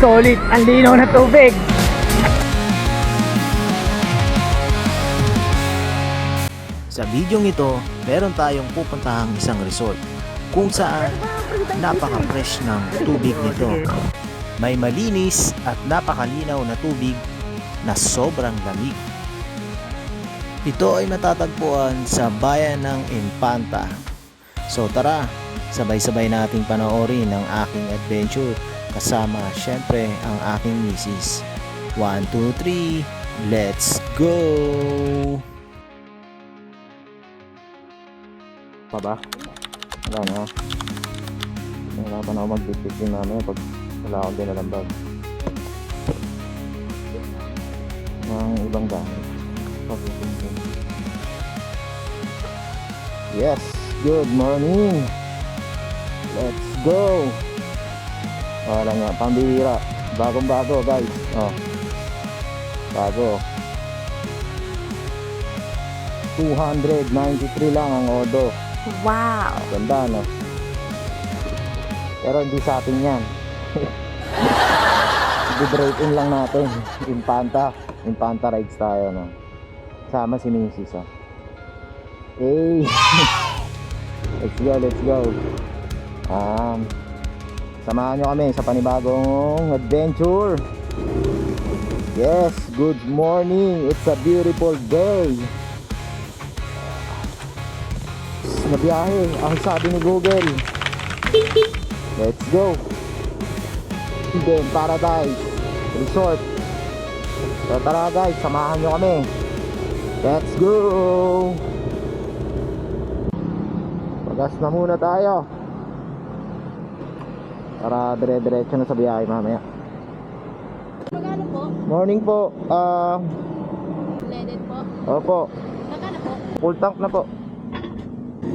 Solid, ang linaw na tubig. Sa videong ito, meron tayong pupuntahang isang resort kung saan napaka-fresh ng tubig nito. May malinis at napakalinaw na tubig na sobrang lamig. Ito ay matatagpuan sa bayan ng Infanta. So tara, sabay-sabay nating panoorin ang aking adventure kasama syempre ang aking misis. 1, 2, 3, let's go! Pa ba? Wala na. Wala pa na ako mag-bitbit mamaya pag wala akong dinalang bag. Ang ibang gamit. Yes, good morning. Let's go. Wala nga, pambihira. Bagong bago guys. Oh. Bago. 293 lang ang odo. Wow! Ganda no? Pero hindi sa atin yan. I-break-in lang natin. Infanta rides tayo no? Sama si Mrs. Oh. Hey! Let's go. Samahan nyo kami sa panibagong adventure. Yes, good morning. It's a beautiful day. Na biyahe, ang sabi ni Google. Let's go. Then Paradise Resort. So tara guys, samahan nyo kami. Let's go. Pagas na muna tayo para dire-diretso na sa biyahe mamaya. Magkano po? Morning po. Leaded po? Opo. Magkano po? Full tank na po.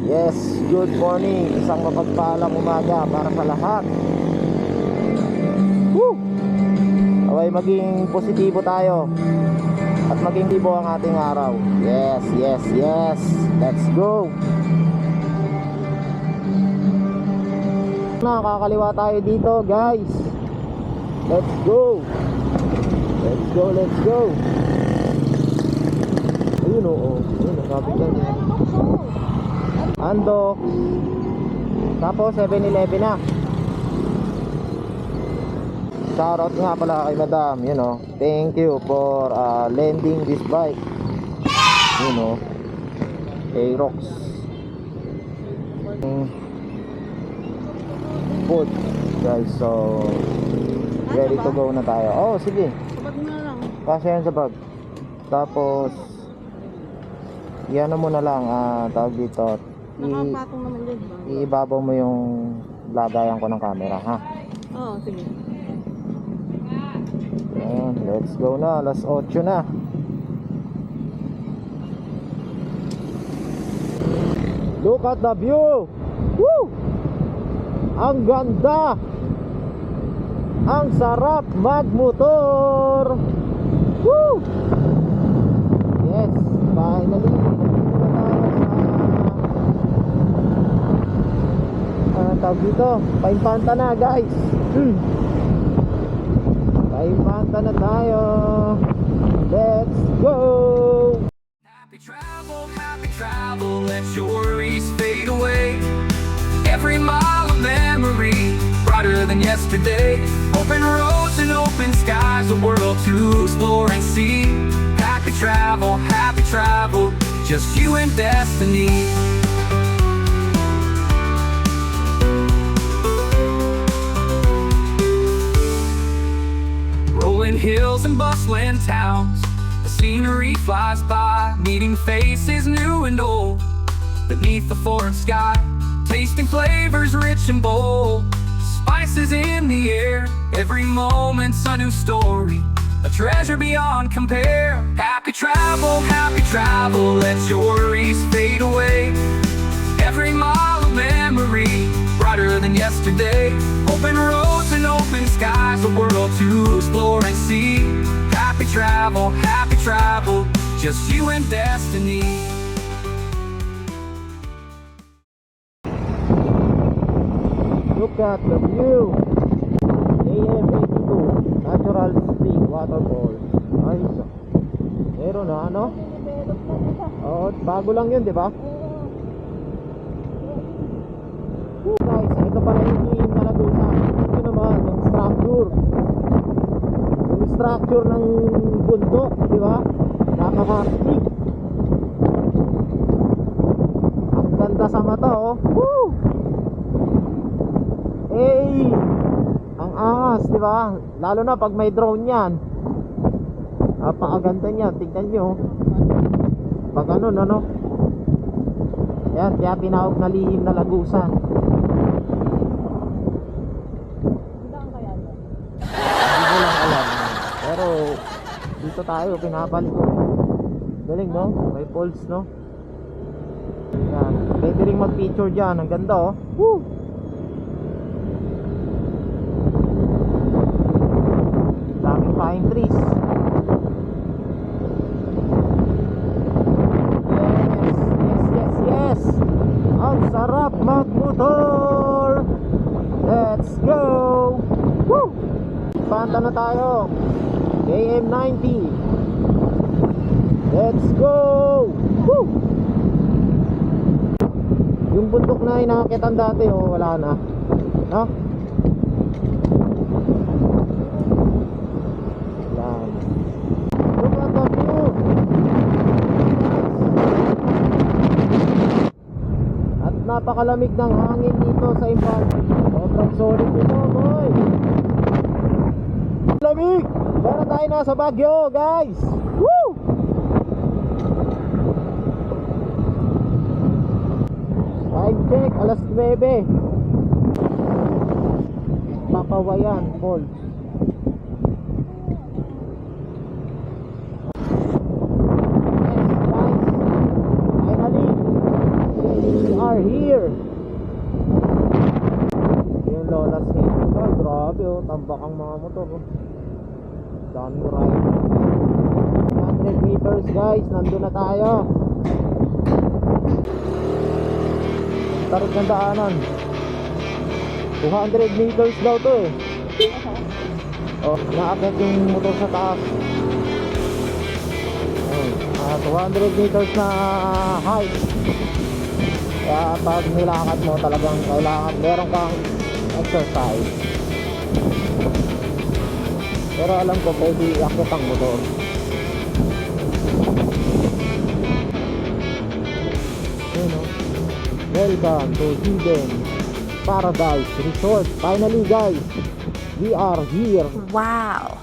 Yes, good morning. Isang mapagpalang umaga para sa lahat. Woo! Away, maging positibo tayo at maging libo ang ating araw. Yes. Let's go. Nakakaliwa tayo dito, guys. Let's go. Ayun oo. Ayun, nakapit ka niya. Ando. Tapos 7-Eleven na. Shoutout nga pala kay Madam, you know. Thank you for lending this bike. You know. Aerox. Food. Guys, so ready to go na tayo. Oh, sige. Sabag na lang. Kasi yan sa bag. Tapos yan mo na lang, tawag dito. Nakapatong naman dyan. Iibabaw mo yung lagayan ko ng camera, ha? Oo, sige. Ayan, let's go na. Alas 8 na. Look at the view. Woo! Ang ganda. Ang sarap magmotor. Woo! Yes, finally. Tawag dito, Paimpanta na guys. Paimpanta na tayo. Let's go. Happy travel, let your worries fade away. Every mile of memory, brighter than yesterday. Open roads and open skies, a world to explore and see. Happy travel, just you and destiny. Rolling hills and bustling towns, the scenery flies by, meeting faces new and old. Beneath the forest sky, tasting flavors rich and bold. Spices in the air, every moment's a new story, a treasure beyond compare. Happy travel, let your worries fade away. Every mile of memory, brighter than yesterday. Open roads and open skies, a world to explore and see. Happy travel, just you and destiny. look at the view. AM82 Natural Spring Waterfall. Ayos. Meron na ano? Oo, bago lang yun, di ba? Guys, ito pala yung Malagusa. Ito naman, yung structure. Yung structure ng bundok, di ba? Napaka-stick. Ang ganda sa mata, oh. Woo! Hey! Ang angas, di ba? Lalo na pag may drone yan. Napakaganda niya, tignan nyo. Pag ano. Yan, kaya tinawag na lihim na lagusan. Hindi ko lang alam. Pero dito tayo, pinapalik ko. Galing, no? May pulse, no? Yan, pwede rin mag-picture dyan. Ang ganda, oh. Woo! Daming pine trees. Yes. Ang sarap magmotor. Let's go. Woo! Panta na tayo. AM90. Let's go. Woo! Yung bundok na inakitan dati, oh, wala na. No? Yan. Look at the view. At napakalamig ng hangin dito sa Infanta. Sobrang solid dito, boy. Lamig! Para tayo nasa Baguio, guys. Woo! Time check, alas 9. Papawayan, Falls. Yes, guys. Finally, we are here. Yung Lola's Gate. Ay, grabe, oh. Tambak ang mga motor, oh. Dami ride. 100 meters, guys. Nandun na tayo. Tarot ng daanan. 200 meters daw to, eh. Oh, naakit yung motor sa taas. 200 meters na height. Kaya pag nilakad mo, talagang kailangan meron kang exercise. Pero alam ko pwede iakit ang motor. Ayun, oh. Welcome to Hidden Paradise Resort. Finally, guys, we are here. Wow!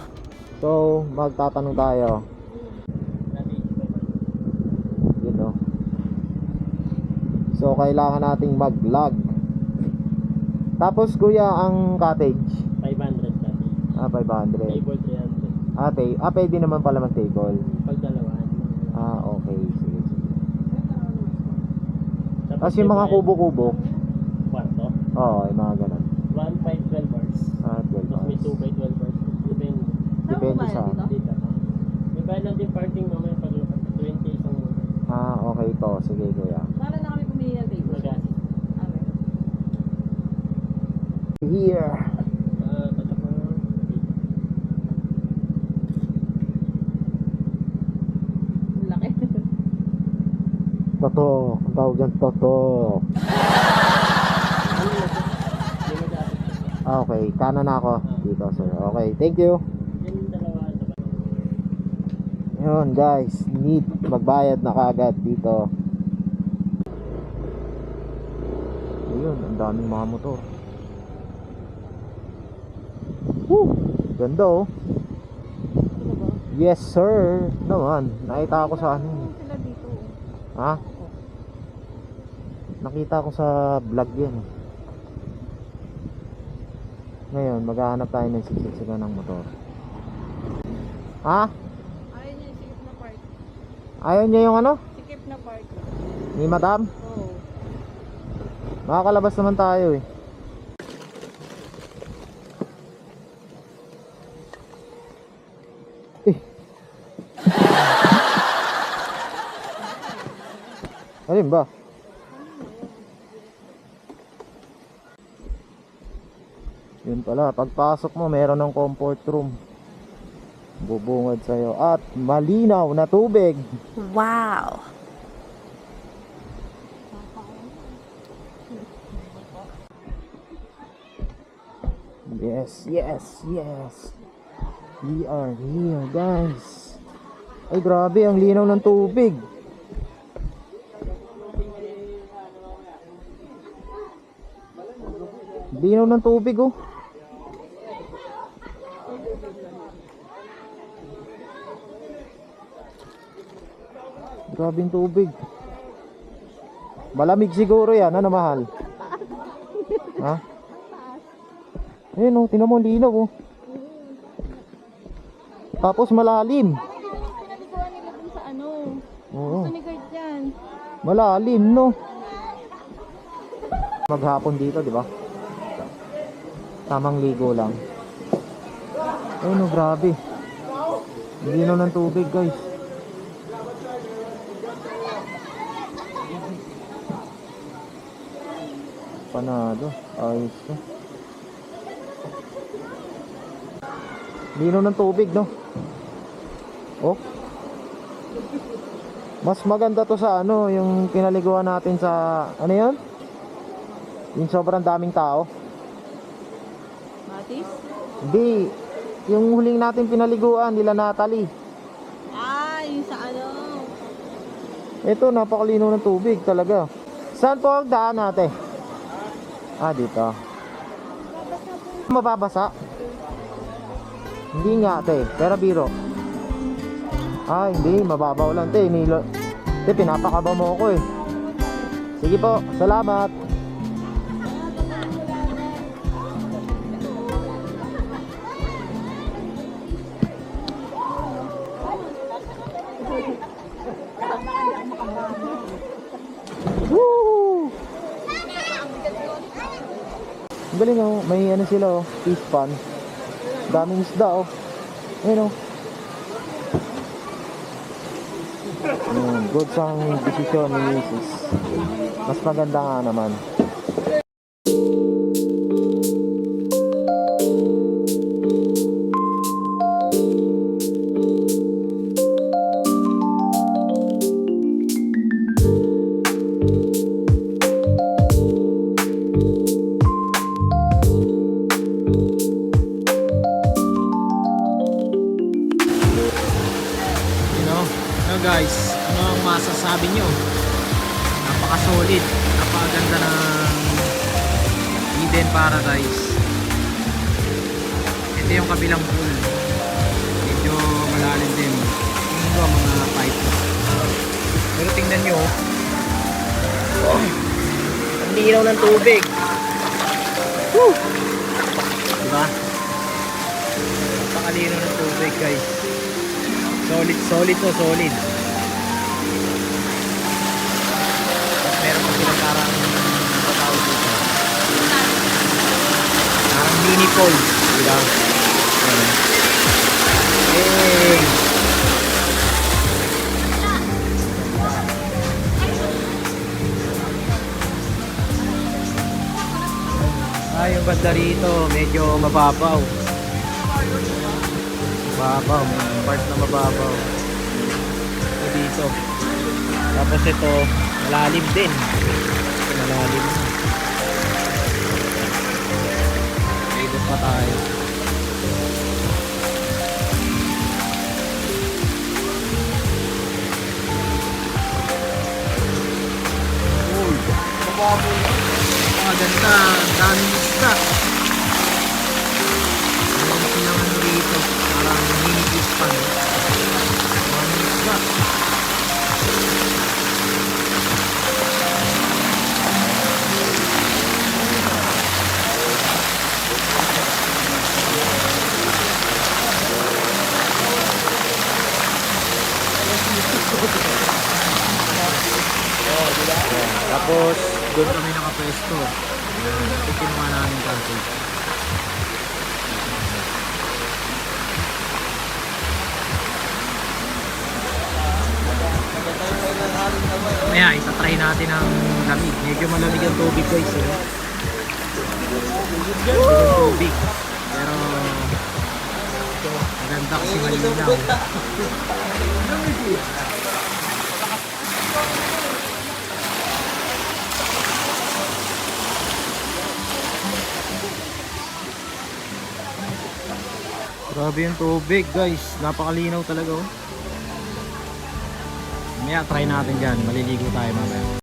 So, magtatanong tayo. Yun, oh. So, kailangan nating mag-log. Tapos, kuya, ang cottage 500 dati. 500. Table 300. Pwede naman pala mag-table. Pag dalawaan. Okay, sige. Tapos yung mga kubo-kubo. Kwarto. Oo, yung mga ganun. 1, 5, 12 bars. 12 Tapos may hours. 2 by 12 bars. Depende. Depende sa... Dito. May bayad lang din parking mamaya pag 20 isang muna. Okay to. Sige, kuya. Para na kami pumili ng table. Magas. Here. Tatak na. Laki. Toto. Ang tawag dyan, Toto. Okay, kanan na ako. Dito, sir. Okay, thank you. Yan yung dalawa. Yun, guys. Need magbayad na kagad dito. Ayun, ang daming mga motor. Woo! Ganda, oh. Yes, sir. Naman, nakita ako sa ano. Sila dito. Ha? Nakita ko sa vlog yan, eh. Ngayon, maghahanap tayo ng siksikan ng motor. Ha? Ayaw niya yung sikip na park. Ayaw niya yung ano? Sikip na park. Ni madam? Oo. Makakalabas naman tayo, eh. Alin ba? Yun pala, pagpasok mo meron ng comfort room. Bubungad sa'yo. At malinaw na tubig. Wow! Yes, yes, yes. We are here, guys. Ay, grabe, ang linaw ng tubig. Linaw ng tubig, oh. Grabe yung tubig. Malamig siguro yan, ano mahal? Ha? Ayun oh, tinan mo ang linaw oh. Tapos malalim. Pinaliguan nila dun sa ano. Oo. Gusto ni guard yan. Malalim no. Maghapon dito, di ba? Tamang ligo lang. Ayun oh, grabe. Ang linaw ng tubig, guys. Panado, ayos to. Linaw ng tubig, no? Oh. Mas maganda to sa ano, yung pinaliguan natin sa ano 'yon? Yung sobrang daming tao. Matis? Hindi, yung huling natin pinaliguan nila Natalie. Ah, yung sa ano. Ito, napakalinaw ng tubig talaga. Saan po ang daan natin? Ah, dito. Mababasa? Hindi nga, te. Pero biro. Ah, hindi. Mababaw lang, te. Te, pinapakaba mo ako eh. Sige po. Salamat. Woo! Ang galing oh. May ano sila oh. Fish pan. Daming isda oh. Ayun oh. Good sang desisyon ni Mrs. Mas maganda nga naman. Guys, ano ang masasabi nyo? Napaka-solid, napakaganda ng Eden Paradise. Ito yung kabilang pool. Medyo malalim din. Tingnan ko mga pipe. Pero tingnan nyo, oh, ang linaw ng tubig. Woo! Diba? Napakalinaw ng tubig, guys. Solid, solid to, solid. Tapos meron pa silang parang patawag dito. Parang mini pool. Diba? Hey! Ah, yung banda rito medyo mababaw. Mababaw, may part na mababaw. Ito dito. Tapos ito, malalim din. Malalim. Ikot pa tayo. Uy, mababaw. Maganda, daming isda. Meron silang ano dito. Parang mini-fish pan. Daming isda. Tapos doon kami nakapwesto. Ito kinuha namin kanto. Maya, itatry natin ang lamig. Medyo malamig ang tubig guys. tubig. Pero maganda kasi malinaw. Grabe yung tubig guys, napakalinaw talaga oh. Mamaya try natin dyan, maliligo tayo mamaya.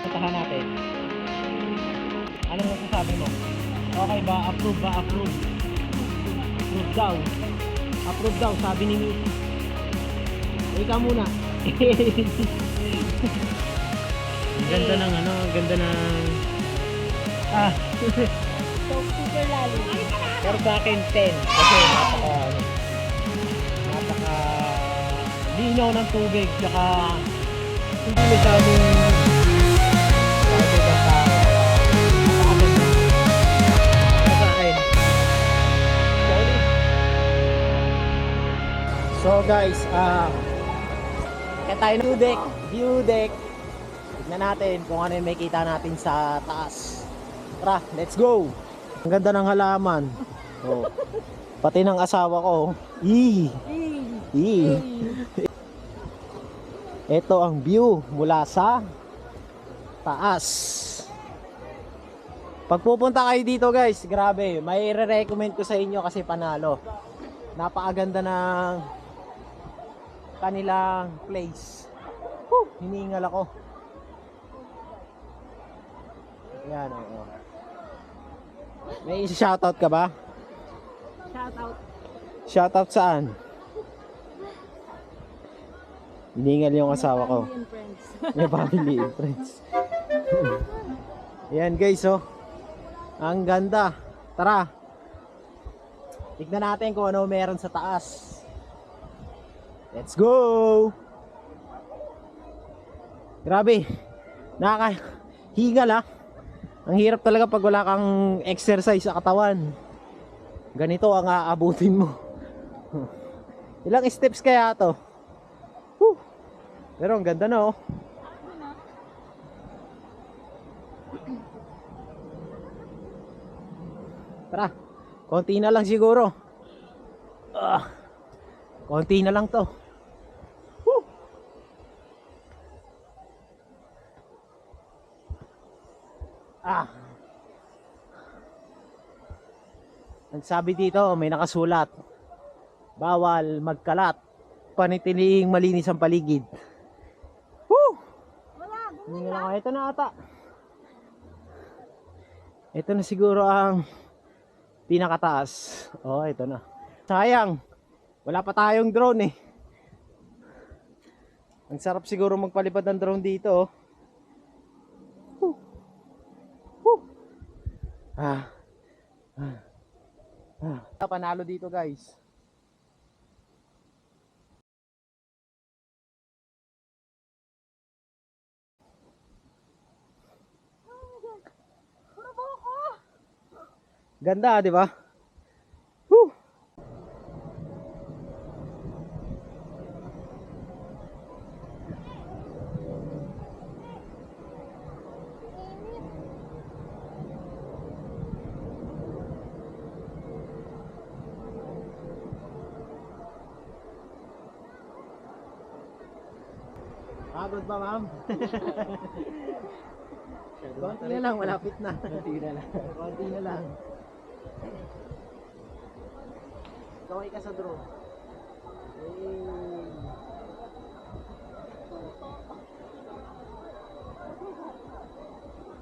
Puntahan natin. Anong masasabi mo? Okay ba? Approve ba? Approve. Approve daw. Approve daw, sabi ni Missy. Ikaw muna. Ang ganda ng ano, ang ganda ng So, super lalim. pero sa akin 10 kasi napaka linaw ng tubig tsaka hindi masyadong so guys, kaya tayo ng view deck. Tignan natin kung ano yung may kita natin sa taas. Tara, let's go! Ang ganda ng halaman. Oh. Pati ng asawa ko. Ito ang view mula sa taas. Pag pupunta kayo dito guys, grabe, may re-recommend ko sa inyo kasi panalo. Napakaganda ng kanilang place. Hiningal ako. Yan, oo. May shoutout ka ba? Shoutout. Shoutout saan? Hiningal yung asawa ko. Family and friends. May family and friends. Yan guys, oh. Ang ganda. Tara. Tignan natin kung ano meron sa taas. Let's go! Grabe. Nakakahingal ah. Ang hirap talaga pag wala kang exercise sa katawan. Ganito ang aabutin mo. Ilang steps kaya to? Whew. Pero ang ganda na oh. Tara, konti na lang siguro. Konti na lang to. Whew. Nagsabi dito, may nakasulat. Bawal magkalat. Panitiling malinis ang paligid. Woo! Hindi lang. Ito na ata. Ito na siguro ang pinakataas. Oh, ito na. Sayang. Wala pa tayong drone eh. Ang sarap siguro magpalipad ng drone dito. Oh. Panalo dito guys. Ganda, di ba? Woo! Pagod ba, ma'am? Konti na lang, malapit na. Konti na lang. Konti na lang. Kaway ka sa drone.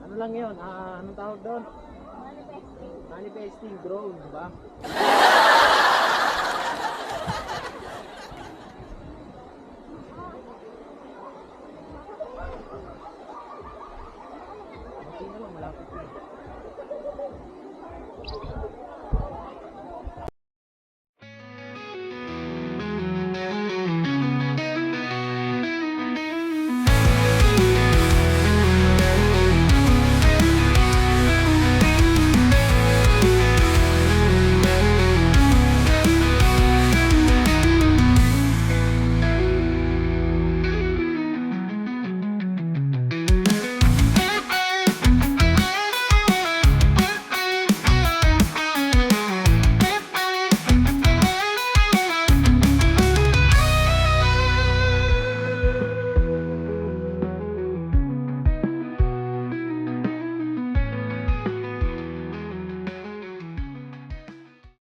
Ano lang yun? Anong tawag doon? Manifesting drone, ba? traffic.